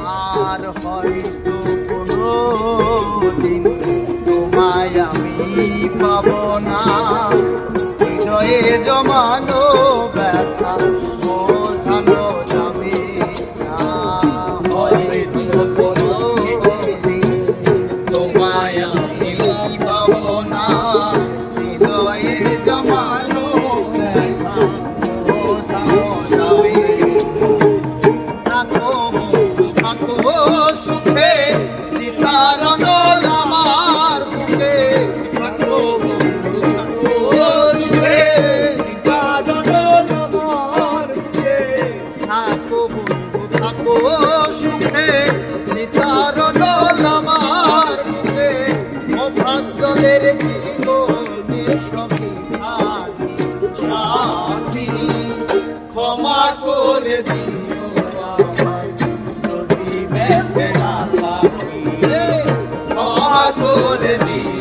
আর হয়তো কোনো দিন তোমায় আমি পাবো না, হৃদয়ে জমানো ব্যথা বোঝানো যাবে না। হয়তো কোনো দিন তোমায় আমি পাবো না, হৃদয়ে জমানো ব্যথা বোঝানো যাবে। থাকো বন্ধু থাকো সুখে, সীতারণ আমার বুকে। থাকো বন্ধু থাকো সুখে, সীতারণ আমার বুকে। থাকো বন্ধু থাকো সুখে, সীতারণ আমার বুকে। ও ভাগ্যের জীবনে সখী সাথী, ক্ষমা করে দিও আমায় যদি বেঁচে না থাকি। ক্ষমা করে দিও।